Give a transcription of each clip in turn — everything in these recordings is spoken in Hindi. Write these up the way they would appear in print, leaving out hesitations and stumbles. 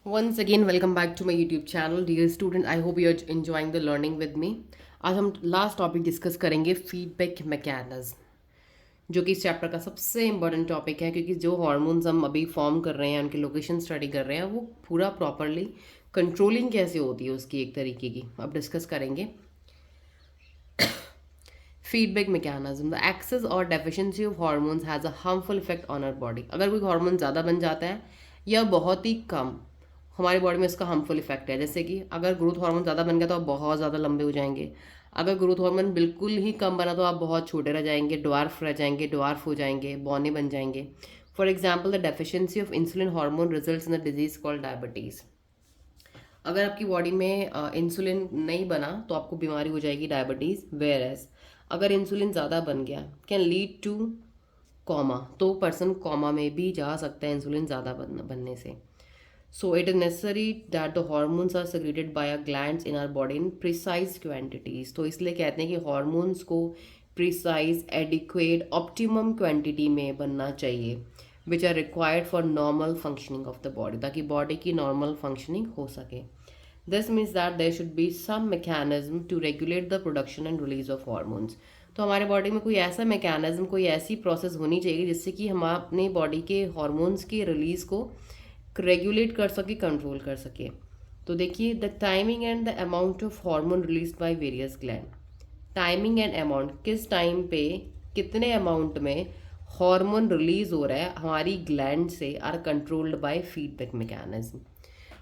Once again, welcome back to my YouTube channel. Dear student, I hope you're enjoying the learning with me. आज हम लास्ट टॉपिक डिस्कस करेंगे फीडबैक मैकेनिज्म, जो कि इस चैप्टर का सबसे इम्पोर्टेंट टॉपिक है, क्योंकि जो हार्मोन्स हम अभी फॉर्म कर रहे हैं, उनकी लोकेशन स्टडी कर रहे हैं, वो पूरा प्रॉपरली कंट्रोलिंग कैसे होती है उसकी एक तरीके की अब डिस्कस करेंगे. फीडबैक मैकेनिज्म, द एक्सेस और deficiency of hormones has a harmful effect on our body. अगर कोई हार्मोन ज़्यादा बन जाता है या बहुत ही कम, हमारी बॉडी में इसका हार्मफुल इफेक्ट है. जैसे कि अगर ग्रोथ हार्मोन ज़्यादा बन गया तो आप बहुत ज़्यादा लंबे हो जाएंगे. अगर ग्रोथ हार्मोन बिल्कुल ही कम बना तो आप बहुत छोटे रह जाएंगे, ड्वार्फ रह जाएंगे, ड्वार्फ हो जाएंगे, बौने बन जाएंगे. For example, the deficiency of insulin hormone results in the disease called diabetes. अगर आपकी बॉडी में इंसुलिन नहीं बना तो आपको बीमारी हो जाएगी डायबिटीज़. वेयर एज अगर इंसुलिन ज़्यादा बन गया कैन लीड टू कॉमा, तो पर्सन कॉमा में भी जा सकता है इंसुलिन ज़्यादा बनने से. So it is necessary that the hormones are secreted by a glands in our body in precise quantities. तो इसलिए कहते हैं कि हॉर्मोन्स को प्रिसाइज, एडिक्वेट, ऑप्टिमम क्वांटिटी में बनना चाहिए, which are required for normal functioning of the body, ताकि बॉडी की नॉर्मल फंक्शनिंग हो सके. This means that there should be some mechanism to regulate the production and release of hormones. तो हमारे बॉडी में कोई ऐसा मैकेनिज्म, कोई ऐसी प्रोसेस होनी चाहिए जिससे कि हम अपने बॉडी के हॉर्मोन्स के रिलीज को रेगुलेट कर सके, कंट्रोल कर सके. तो देखिए, the timing and the amount of hormone release by various gland. Timing and amount, किस टाइम पे कितने अमाउंट में हार्मोन रिलीज हो रहा है हमारी ग्लैंड से, are controlled by feedback mechanism.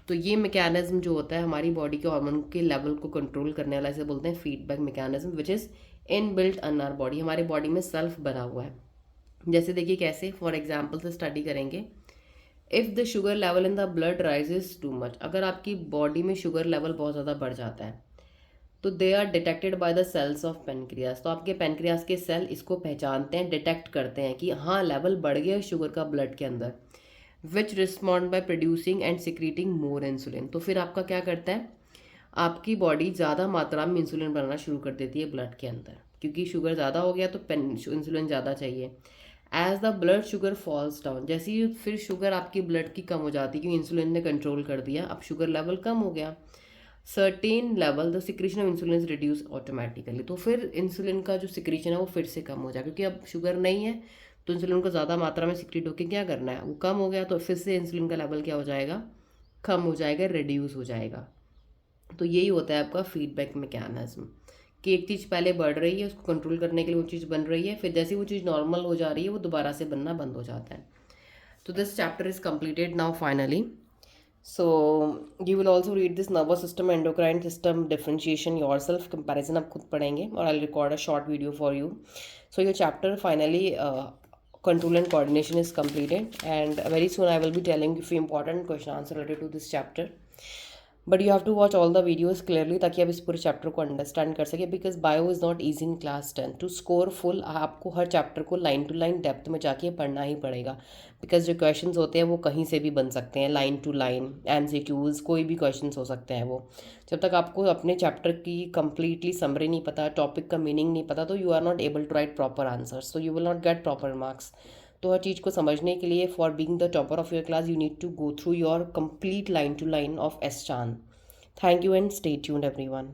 तो ये मैकेनिज्म जो होता है हमारी बॉडी के हार्मोन के लेवल को कंट्रोल करने वाला, इसे बोलते हैं feedback mechanism, which is in built in our body. हमारी बॉडी में सेल्फ बना हुआ है. जैसे देखिए कैसे, फॉर एग्जाम्पल से स्टडी करेंगे. If the sugar level in the blood rises too much, अगर आपकी बॉडी में शुगर लेवल बहुत ज़्यादा बढ़ जाता है तो they are detected by the cells of pancreas. तो आपके पेनक्रियास के सेल इसको पहचानते हैं, डिटेक्ट करते हैं कि हाँ लेवल बढ़ गया है शुगर का ब्लड के अंदर, which respond by producing and secreting more insulin. तो फिर आपका क्या करता है, आपकी बॉडी ज़्यादा मात्रा में इंसुलिन बनाना शुरू कर देती है ब्लड के अंदर, क्योंकि शुगर ज़्यादा हो गया तो इंसुलिन ज़्यादा चाहिए. As the blood sugar falls down, जैसे ही फिर शुगर आपकी ब्लड की कम हो जाती है, क्योंकि इंसुलिन ने कंट्रोल कर दिया, अब शुगर लेवल कम हो गया, certain level the secretion of insulin is reduce automatically. तो फिर इंसुलिन का जो सिक्रीशन है वो फिर से कम हो जाए, क्योंकि अब शुगर नहीं है तो इंसुलिन को ज़्यादा मात्रा में सिक्रीट होकर क्या करना है, वो कम हो गया, तो फिर से इंसुलिन का लेवल क्या हो जाएगा, कम हो जाएगा, रिड्यूस हो जाएगा. तो यही होता है आपका फीडबैक मैकेनिज्म, कि एक चीज़ पहले बढ़ रही है, उसको कंट्रोल करने के लिए वो चीज़ बन रही है, फिर जैसे वो चीज़ नॉर्मल हो जा रही है वो दोबारा से बनना बंद हो जाता है. तो this chapter is completed now finally. So you will also read this nervous system, endocrine system differentiation yourself, comparison आप खुद पढ़ेंगे, और I'll record a short video for you. So your chapter finally control and coordination is completed, and very soon I will be telling you few important question answer related to this chapter. But you have to watch all the videos clearly, ताकि आप इस पूरे चैप्टर को अंडरस्टैंड कर सके, because bio is not easy in class 10. To score full आपको हर चैप्टर को लाइन टू लाइन डेप्थ में जाके पढ़ना ही पड़ेगा, बिकॉज जो क्वेश्चंस होते हैं वो कहीं से भी बन सकते हैं, लाइन टू लाइन, एमसीक्यूज़, कोई भी क्वेश्चंस हो सकते हैं वो. जब तक आपको अपने चैप्टर की कंप्लीटली समरी नहीं पता, टॉपिक का मीनिंग नहीं पता, तो you are not able to write proper answers, so you will not get proper marks. तो हर चीज़ को समझने के लिए, for being the topper of your class, you need to go through your complete line to line of S Chan. Thank you and stay tuned everyone.